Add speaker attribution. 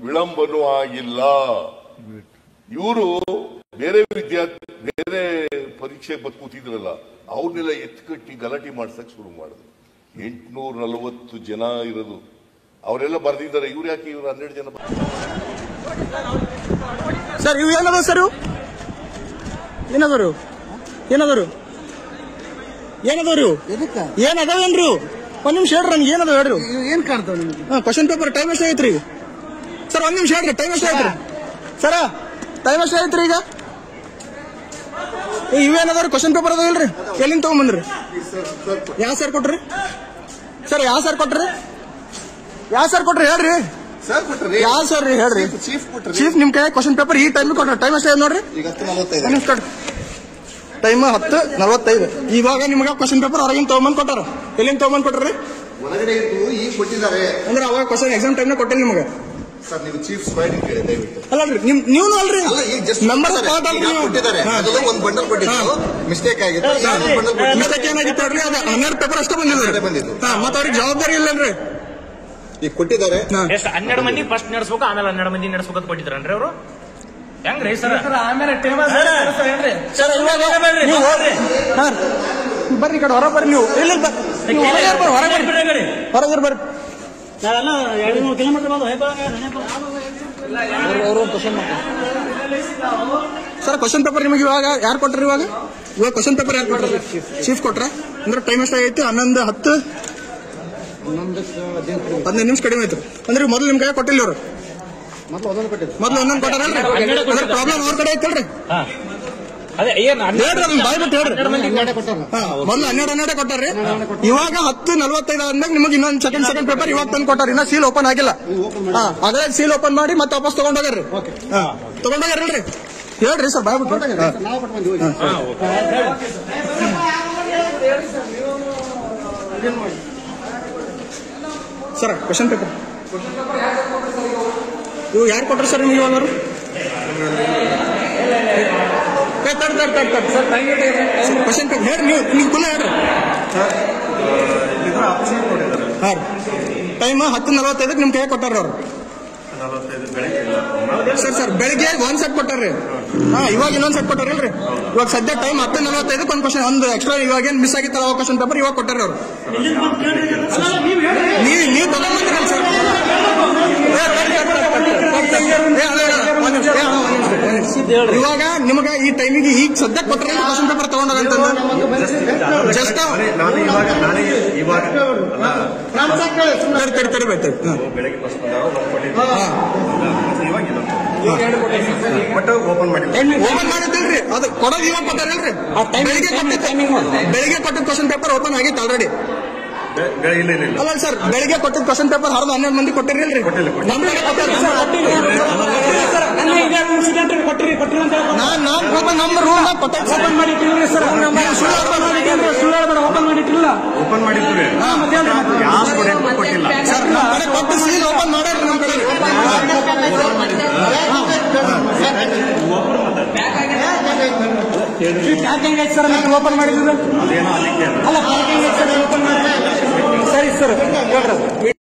Speaker 1: ವಿಳಂಬನೂ ಆಗಿಲ್ಲ. ಇವರು ಬೇರೆ ಬೇರೆ ಪರೀಕ್ಷೆ ಬಂದು ಕೂತಿದ್ರಲ್ಲ, ಅವ್ರನ್ನೆಲ್ಲ ಎತ್ಕಟ್ಟಿ ಗಲಾಟೆ ಮಾಡ್ಸಕ್ ಶುರು ಮಾಡಿದ್ರು. 840 ಜನ ಇರೋದು, ಅವರೆಲ್ಲ ಬರ್ದಿದ್ದಾರೆ. ಇವ್ರು ಯಾಕೆ ಇವ್ರು 12 ಜನ
Speaker 2: ಸರ್? ಇವು ಏನದ ಸರ್? ಏನದರು ಏನದವರು ಏನದವ್ರು ಏನದವೇನ್ರಿ? ಒಂದ್ ನಿಮಿಷ ಹೇಳ್ರಿ, ನನ್ಗೆ ಏನದ ಹೇಳ್ರಿ.
Speaker 3: ಏನ್ ಕಾಣ್ತಾವ ನಿಮ್ಗೆ?
Speaker 2: ಕ್ವಶನ್ ಪೇಪರ್ ಟೈಮ್ ಎಷ್ಟ ಐತ್ರಿ ಸರ್? ಒಂದ್ ನಿಮಿಷ ಹೇಳ್ರಿ, ಟೈಮ್ ಎಷ್ಟ ಐತ್ರಿ ಸರ? ಟೈಮ್ ಎಷ್ಟ ಐತ್ರಿ ಈಗ? ಇವೇನದವ್ರಿ ಕ್ವಶನ್ ಪೇಪರ್ ಅದಾವ ಇಲ್ರಿ? ಎಲ್ಲಿಂದ ತಗೊಂಬಂದ್ರಿ? ಯಾವ ಸರ್ ಕೊಟ್ರಿ ಸರ್? ಯಾವ ಸರ್ ಕೊಟ್ರಿ? ಯಾವ ಸರ್ ಕೊಟ್ರಿ ಹೇಳ್ರಿ? ಯಾವ ಸರ್ ರೀ ಹೇಳ್ರಿ? ಚೀಫ್ ನಿಮ್ ಕೈ ಕ್ವಶನ್ ಪೇಪರ್ ಈ ಟೈಮ್ ಕೊಟ್ರಿ. ಟೈಮ್ ಎಷ್ಟ ನೋಡ್ರಿ? ಟೈಮ್ 10:45. ಇವಾಗ ನಿಮ್ಗೆ ಕ್ವಶನ್ ಪೇಪರ್ ಹೊರಗಿನ ತಗೊಂಬಂದ್ ಕೊಟ್ಟಾರ. ಎಲ್ಲಿಂದ ತಗೊಂಬಂದ್ ಕೊಟ್ರಿ?
Speaker 3: ಒಳಗಡೆ ಇದ್ದು ಈಗ ಕೊಟ್ಟಿದ್ದಾರೆ.
Speaker 2: ಅಂದ್ರೆ ಅವಾಗ ಕ್ವಶನ್ ಎಕ್ಸಾಮ್ ಟೈಮ್ ಕೊಟ್ಟಿಲ್ಲ ನಿಮ್ಗೆ
Speaker 3: ಸರ್. ನೀವು ಚೀಫ್ ಸ್ಪೈಡ್ ಕೇಳಿ ದಯವಿಟ್ಟು.
Speaker 2: ಅಲ್ರಿ ನೀವು ಅಲ್ರಿ ನಂಬರ್
Speaker 3: ಕೊಟ್ಟಿದ್ದಾರೆ. ಒಂದು ಬಂಡಲ್ ಕೊಟ್ಟಿದ್ದು ಮಿಸ್ಟೇಕ್ ಆಗಿತ್ತು.
Speaker 2: ಮಿಸ್ಟೇಕ್ ಏನಾಗಿತ್ತು ಹೇಳ್ರಿ? ಅದು 12 ಪೇಪರ್ ಅಷ್ಟೇ ಬಂದಿದ್ದಾರೆ. ಮತ್ತೆ ಅವ್ರಿಗೆ ಜವಾಬ್ದಾರಿ ಇಲ್ಲನ್ರಿ?
Speaker 3: ಈಗ ಕೊಟ್ಟಿದ್ದಾರೆ.
Speaker 4: ಎಷ್ಟು 12 ಮಂದಿ ಫಸ್ಟ್ ನಡೆಸ್ಬೇಕು, ಆಮೇಲೆ 12 ಮಂದಿ ನಡೆಸ್ಬೇಕಂತ ಕೊಟ್ಟಿದ್ರನ್ರಿ ಅವರು? ಹೆಂಗ್ರಿ ಸರ್? ಆಮೇಲೆ
Speaker 2: ಬರ್ರಿ ಕಡೆ ಹೊರ ಬರ್ರಿ. ನೀವು ಇಲ್ಲ ಹೊರಗೆ ಬರ್ರಿ.
Speaker 5: ನಾವೆಲ್ಲ 200 ಕಿಲೋಮೀಟರ್
Speaker 2: ಸರ್ ಕ್ವಶನ್ ಪೇಪರ್ ನಿಮಗೆ ಇವಾಗ ಯಾರು ಕೊಟ್ರಿ? ಇವಾಗ ಕ್ವಶನ್ ಪೇಪರ್ ಯಾರು ಕೊಟ್ರಿ? ಚೀಫ್ ಕೊಟ್ರ? ಅಂದ್ರೆ ಟೈಮ್ ಎಷ್ಟ ಆಗೈತಿ? 11:10 ನಿಮಿಷ ಕಡಿಮೆ ಆಯ್ತು. ಅಂದ್ರೆ ಮೊದಲು ನಿಮ್ ಕೈ ಕೊಟ್ಟಿಲ್ಲ ಇವರು? ಮೊದಲು ಒಂದೊಂದು ಕೊಟ್ಟಾರಲ್ರಿ? ಪ್ರಾಬ್ಲಮ್ ಅವ್ರ ಕಡೆ ಐತಲ್ರಿ? ಬಾಯ್ ಬಿಟ್ಟು ಹೇಳ್ರಿ. ಮೊದಲು 12 ಕೊಟ್ಟಾರ್ರಿ. ಇವಾಗ 10:45 ಆದ್ಮೇಲೆ ನಿಮಗೆ ಇನ್ನೊಂದು ಸೆಕೆಂಡ್ ಪೇಪರ್ ಇವಾಗ ತಂದು ಕೊಟ್ಟಾರ. ಇನ್ನ ಸೀಲ್ ಓಪನ್ ಆಗಿಲ್ಲ. ಅದೇ ಸೀಲ್ ಓಪನ್ ಮಾಡಿ ಮತ್ತೆ ವಾಪಸ್ ತಗೊಂಡೋಗ್ರಿ. ತಗೊಂಡೋಗ್ಯಾರಲ್ರಿ? ಹೇಳ್ರಿ ಸರ್, ಬಾಯ್ ಬಿಟ್ಟು. ಸರ್ ಕ್ವಶನ್ ಪೇಪರ್ ಇವು ಯಾರು ಕೊಟ್ರಿ ಸರ್ ನಿಮ್ಗೆ? ಇವಾಗ ಕ್ವಶನ್ ಪೇಪರ್ ಹೇಳ್ರಿ. ನೀವು ಕುಲ್ಲ ಹೇಳ್ರಿ. ಹಾಂ, ಟೈಮ್ 10:45 ನಿಮ್ ಕೈ ಕೊಟ್ಟಾರ ಅವ್ರು. ಸರ್ ಬೆಳಿಗ್ಗೆ ಒಂದ್ ಸೆಟ್ ಕೊಟ್ಟಾರ್ರಿ. ಇವಾಗ ಇನ್ನೊಂದ್ ಸೆಟ್ ಕೊಟ್ಟಾರಲ್ರಿ? ಇವಾಗ ಸದ್ಯ ಟೈಮ್ 10:45 ಒಂದು ಕ್ವಶನ್, ಒಂದು ಎಕ್ಸ್ಟ್ರಾ ಇವಾಗ ಏನ್ ಮಿಸ್ ಆಗಿತ್ತಲ್ಲ ಅವಾಗ ಕ್ವಶನ್ ಪೇಪರ್ ಇವಾಗ ಕೊಟ್ಟಾರ ಅವ್ರು. ನೀವು ತಗೊಂಡ್ಬಂದಿರಲ್ಲ ಸರ್? ಇವಾಗ ನಿಮಗೆ ಈ ಟೈಮಿಗೆ ಈಗ ಸದ್ಯ ಕೊಟ್ಟರೆ ಕ್ವಶನ್ ಪೇಪರ್ ತಗೊಂಡೋಗಂತಂದು ಜಸ್ಟ್ ಓಪನ್ ಮಾಡಿದ್ದಿಲ್ರಿ? ಅದು ಕೊಡೋದು ಇವಾಗ ಕೊಟ್ಟಾರಲ್ರಿ? ಬೆಳಿಗ್ಗೆ ಕೊಟ್ಟಿದ್ದ ಕ್ವಶನ್ ಪೇಪರ್ ಓಪನ್ ಆಗಿತ್ತು ಆಲ್ರೆಡಿ. ಅಲ್ಲ ಸರ್, ಬೆಳಿಗ್ಗೆ ಕೊಟ್ಟಿದ್ದ ಕ್ವಶನ್ ಪೇಪರ್ 12 ಮಂದಿ ಕೊಟ್ಟಿರಲ್ರಿ? ನಮ್ಮ ರೂಮ್ ಓಪನ್ ಮಾಡಿಟ್ಟಿಲ್ಲ ಸರ್.
Speaker 3: ಓಪನ್ ಮಾಡಿದ್ವಿ
Speaker 2: ಸರ್. ನಮ್ಮ ಕಡೆ ಕೊಟ್ಟು ಸೀಲ್ ಓಪನ್ ಮಾಡ್ಯಾರ ನಮ್ಮ ಕಡೆ. ಸರ್ ಓಪನ್ ಮಾಡಿದ್ರು ಅಲ್ಲ, ಸರಿ ಸರ್ ಹೇಳ್ರಿ.